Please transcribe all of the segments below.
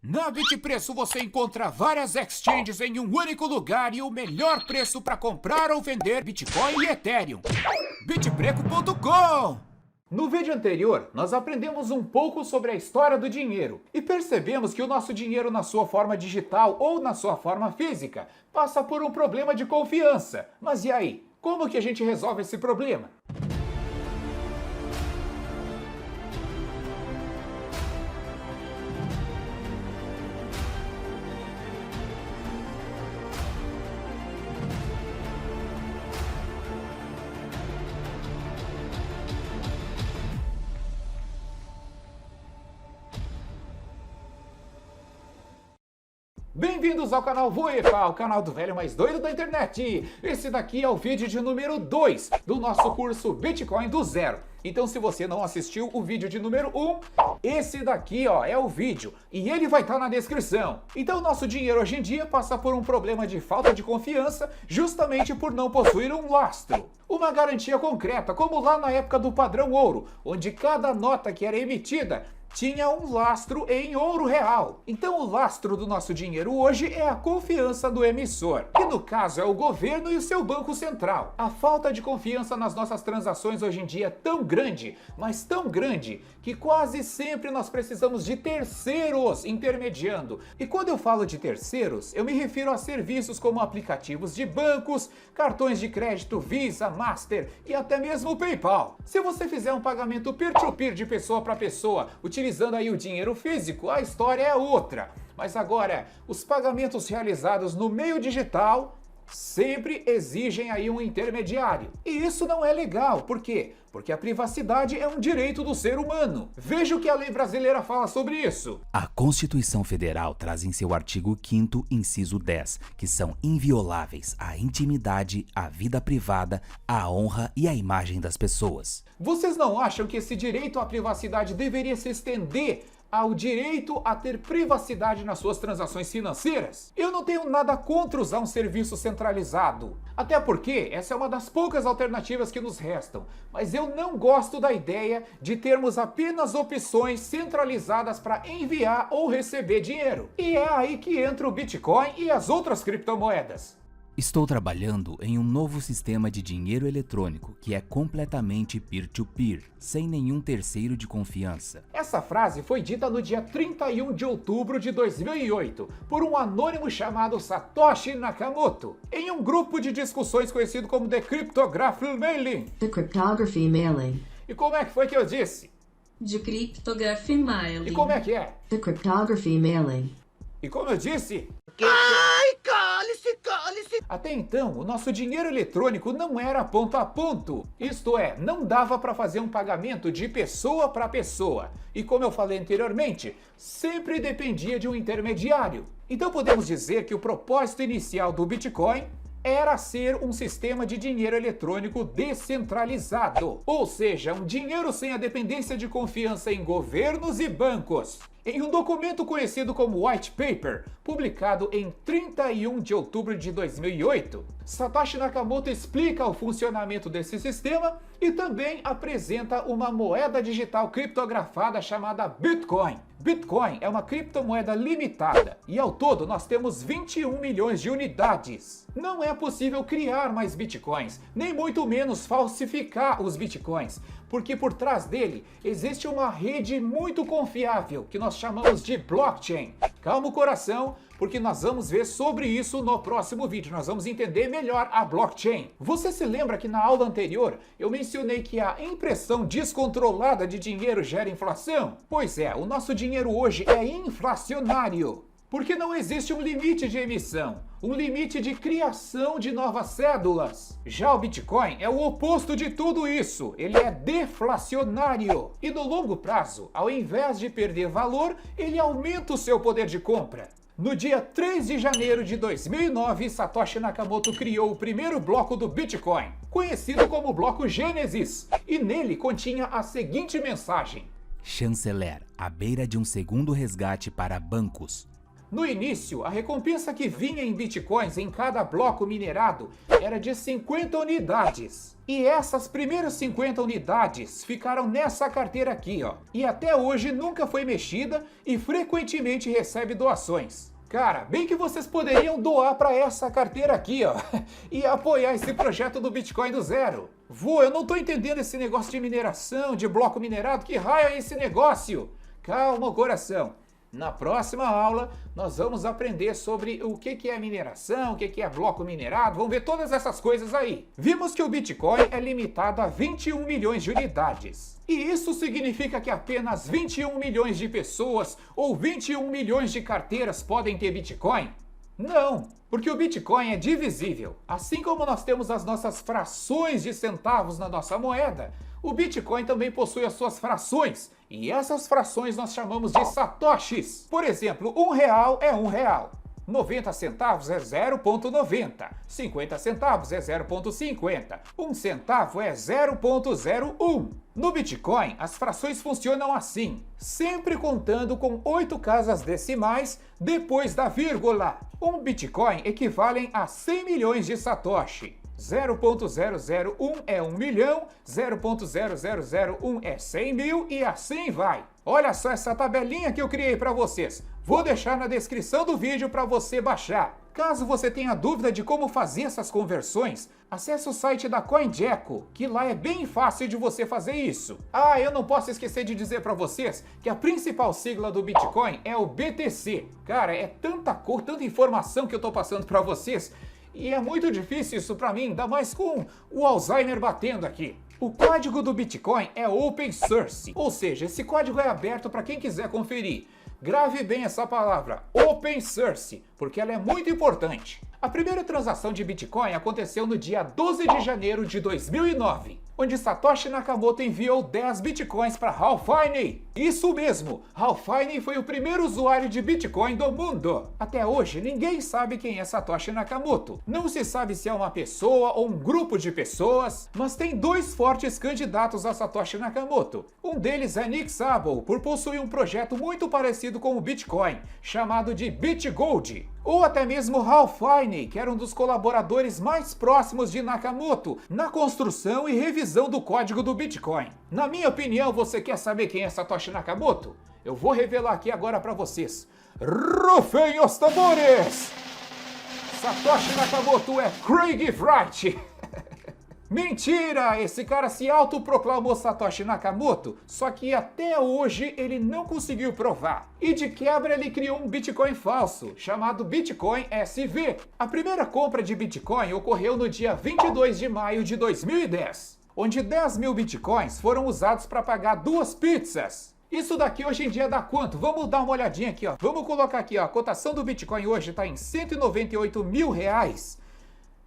Na Bitpreço você encontra várias exchanges em um único lugar e o melhor preço para comprar ou vender Bitcoin e Ethereum. Bitpreco.com. No vídeo anterior, nós aprendemos um pouco sobre a história do dinheiro e percebemos que o nosso dinheiro na sua forma digital ou na sua forma física passa por um problema de confiança. Mas e aí? Como que a gente resolve esse problema? Bem-vindos ao canal Voepa, o canal do velho mais doido da internet. Esse daqui é o vídeo de número 2 do nosso curso Bitcoin do Zero. Então, se você não assistiu o vídeo de número 1, esse daqui é o vídeo e ele vai estar na descrição. Então, nosso dinheiro hoje em dia passa por um problema de falta de confiança justamente por não possuir um lastro. Uma garantia concreta, como lá na época do padrão ouro, onde cada nota que era emitida tinha um lastro em ouro real. Então o lastro do nosso dinheiro hoje é a confiança do emissor, que no caso é o governo e o seu banco central. A falta de confiança nas nossas transações hoje em dia é tão grande, mas tão grande, que quase sempre nós precisamos de terceiros intermediando. E quando eu falo de terceiros, eu me refiro a serviços como aplicativos de bancos, cartões de crédito Visa, Master e até mesmo o PayPal. Se você fizer um pagamento peer-to-peer de pessoa para pessoa, utilizando aí o dinheiro físico, a história é outra. Mas agora, os pagamentos realizados no meio digital sempre exigem aí um intermediário. E isso não é legal. Por quê? Porque a privacidade é um direito do ser humano. Veja o que a lei brasileira fala sobre isso. A Constituição Federal traz em seu artigo 5º, inciso 10, que são invioláveis a intimidade, a vida privada, a honra e a imagem das pessoas. Vocês não acham que esse direito à privacidade deveria se estender ao direito a ter privacidade nas suas transações financeiras? Eu não tenho nada contra usar um serviço centralizado, até porque essa é uma das poucas alternativas que nos restam, mas eu não gosto da ideia de termos apenas opções centralizadas para enviar ou receber dinheiro. E é aí que entra o Bitcoin e as outras criptomoedas. Estou trabalhando em um novo sistema de dinheiro eletrônico que é completamente peer-to-peer, sem nenhum terceiro de confiança. Essa frase foi dita no dia 31 de outubro de 2008 por um anônimo chamado Satoshi Nakamoto, em um grupo de discussões conhecido como The Cryptography Mailing. The Cryptography Mailing. E como é que foi que eu disse? De Cryptography Mailing. E como é que é? The Cryptography Mailing. E como eu disse? Ai, cale-se, cale-se! Até então, o nosso dinheiro eletrônico não era ponto a ponto. Isto é, não dava para fazer um pagamento de pessoa para pessoa. E como eu falei anteriormente, sempre dependia de um intermediário. Então podemos dizer que o propósito inicial do Bitcoin era ser um sistema de dinheiro eletrônico descentralizado. Ou seja, um dinheiro sem a dependência de confiança em governos e bancos. Em um documento conhecido como White Paper, publicado em 31 de outubro de 2008, Satoshi Nakamoto explica o funcionamento desse sistema e também apresenta uma moeda digital criptografada chamada Bitcoin. Bitcoin é uma criptomoeda limitada e ao todo nós temos 21 milhões de unidades. Não é possível criar mais Bitcoins, nem muito menos falsificar os Bitcoins, porque por trás dele existe uma rede muito confiável que nós chamamos de blockchain. Calma o coração, porque nós vamos ver sobre isso no próximo vídeo, nós vamos entender melhor a blockchain. Você se lembra que na aula anterior eu mencionei que a impressão descontrolada de dinheiro gera inflação? Pois é, o nosso dinheiro hoje é inflacionário. Porque não existe um limite de emissão, um limite de criação de novas cédulas. Já o Bitcoin é o oposto de tudo isso, ele é deflacionário. E no longo prazo, ao invés de perder valor, ele aumenta o seu poder de compra. No dia 3 de janeiro de 2009, Satoshi Nakamoto criou o primeiro bloco do Bitcoin, conhecido como bloco Gênesis, e nele continha a seguinte mensagem: Chanceler, à beira de um segundo resgate para bancos. No início, a recompensa que vinha em bitcoins em cada bloco minerado era de 50 unidades. E essas primeiras 50 unidades ficaram nessa carteira aqui, ó. E até hoje nunca foi mexida e frequentemente recebe doações. Cara, bem que vocês poderiam doar para essa carteira aqui, ó, e apoiar esse projeto do Bitcoin do zero. Eu não tô entendendo esse negócio de mineração, de bloco minerado, que raio é esse negócio? Calma, coração. Na próxima aula, nós vamos aprender sobre o que é mineração, o que é bloco minerado, vamos ver todas essas coisas aí. Vimos que o Bitcoin é limitado a 21 milhões de unidades. E isso significa que apenas 21 milhões de pessoas ou 21 milhões de carteiras podem ter Bitcoin? Não, porque o Bitcoin é divisível. Assim como nós temos as nossas frações de centavos na nossa moeda, o Bitcoin também possui as suas frações, e essas frações nós chamamos de satoshis. Por exemplo, R$1 é R$1, 90 centavos é 0,90, 50 centavos é 0,50, 1 centavo é 0,01. No Bitcoin, as frações funcionam assim, sempre contando com 8 casas decimais depois da vírgula. Um Bitcoin equivale a 100 milhões de satoshi. 0.001 é 1 milhão, 0.0001 é 100 mil e assim vai. Olha só essa tabelinha que eu criei para vocês. Vou deixar na descrição do vídeo para você baixar. Caso você tenha dúvida de como fazer essas conversões, acesse o site da CoinGecko, que lá é bem fácil de você fazer isso. Ah, eu não posso esquecer de dizer para vocês que a principal sigla do Bitcoin é o BTC. Cara, é tanta cor, tanta informação que eu tô passando para vocês, e é muito difícil isso para mim, ainda mais com o Alzheimer batendo aqui. O código do Bitcoin é open source, ou seja, esse código é aberto para quem quiser conferir. Grave bem essa palavra, open source, porque ela é muito importante. A primeira transação de Bitcoin aconteceu no dia 12 de janeiro de 2009, onde Satoshi Nakamoto enviou 10 Bitcoins para Hal Finney. Isso mesmo, Hal Finney foi o primeiro usuário de Bitcoin do mundo. Até hoje, ninguém sabe quem é Satoshi Nakamoto. Não se sabe se é uma pessoa ou um grupo de pessoas, mas tem 2 fortes candidatos a Satoshi Nakamoto. Um deles é Nick Szabo, por possuir um projeto muito parecido com o Bitcoin, chamado de BitGold. Ou até mesmo Hal Finney, que era um dos colaboradores mais próximos de Nakamoto na construção e revisão do código do Bitcoin. Na minha opinião, você quer saber quem é Satoshi Nakamoto? Eu vou revelar aqui agora para vocês. Rufem os tambores! Satoshi Nakamoto é Craig Wright! Mentira! Esse cara se autoproclamou Satoshi Nakamoto, só que até hoje ele não conseguiu provar. E de quebra ele criou um Bitcoin falso, chamado Bitcoin SV. A primeira compra de Bitcoin ocorreu no dia 22 de maio de 2010, onde 10 mil Bitcoins foram usados para pagar 2 pizzas. Isso daqui hoje em dia dá quanto? Vamos dar uma olhadinha aqui, ó. Vamos colocar aqui, ó. A cotação do Bitcoin hoje está em 198 mil reais.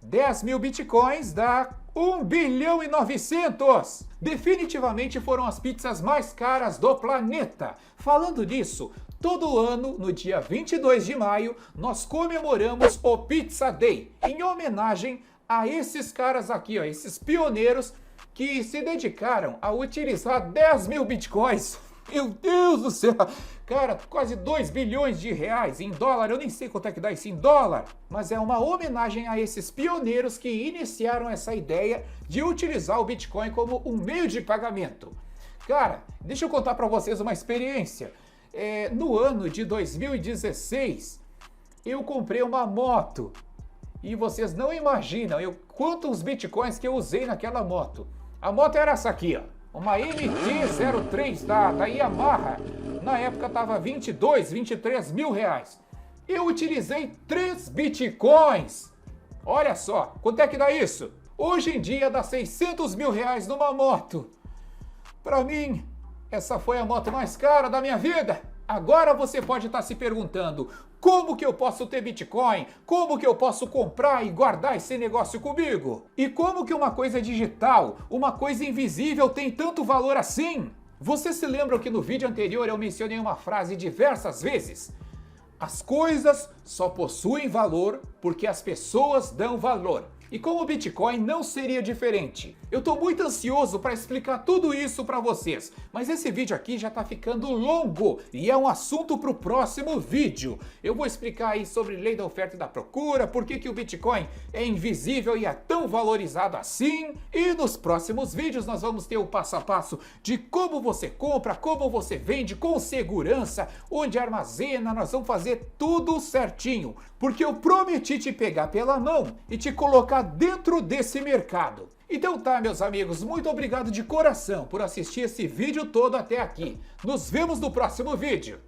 10 mil Bitcoins dá 1 bilhão e 900. Definitivamente foram as pizzas mais caras do planeta. Falando nisso, todo ano, no dia 22 de maio, nós comemoramos o Pizza Day, em homenagem a esses caras aqui, ó, esses pioneiros que se dedicaram a utilizar 10 mil Bitcoins. Meu Deus do céu! Cara, quase 2 bilhões de reais em dólar, eu nem sei quanto é que dá isso em dólar, mas é uma homenagem a esses pioneiros que iniciaram essa ideia de utilizar o Bitcoin como um meio de pagamento. Cara, deixa eu contar para vocês uma experiência. No ano de 2016, eu comprei uma moto e vocês não imaginam quantos Bitcoins que eu usei naquela moto. A moto era essa aqui, ó. Uma MT-03 da Yamaha, na época estava 23 mil reais. Eu utilizei 3 Bitcoins. Olha só, quanto é que dá isso? Hoje em dia dá 600 mil reais numa moto. Para mim, essa foi a moto mais cara da minha vida. Agora você pode estar se perguntando, como que eu posso ter Bitcoin? Como que eu posso comprar e guardar esse negócio comigo? E como que uma coisa digital, uma coisa invisível tem tanto valor assim? Vocês se lembram que no vídeo anterior eu mencionei uma frase diversas vezes? As coisas só possuem valor porque as pessoas dão valor. E com o Bitcoin não seria diferente. Eu tô muito ansioso para explicar tudo isso para vocês, mas esse vídeo aqui já tá ficando longo e é um assunto para o próximo vídeo. Eu vou explicar aí sobre lei da oferta e da procura, por que o Bitcoin é invisível e é tão valorizado assim, e nos próximos vídeos nós vamos ter o passo a passo de como você compra, como você vende com segurança, onde armazena, nós vamos fazer tudo certinho, porque eu prometi te pegar pela mão e te colocar dentro desse mercado. Então tá, meus amigos, muito obrigado de coração por assistir esse vídeo todo até aqui. Nos vemos no próximo vídeo.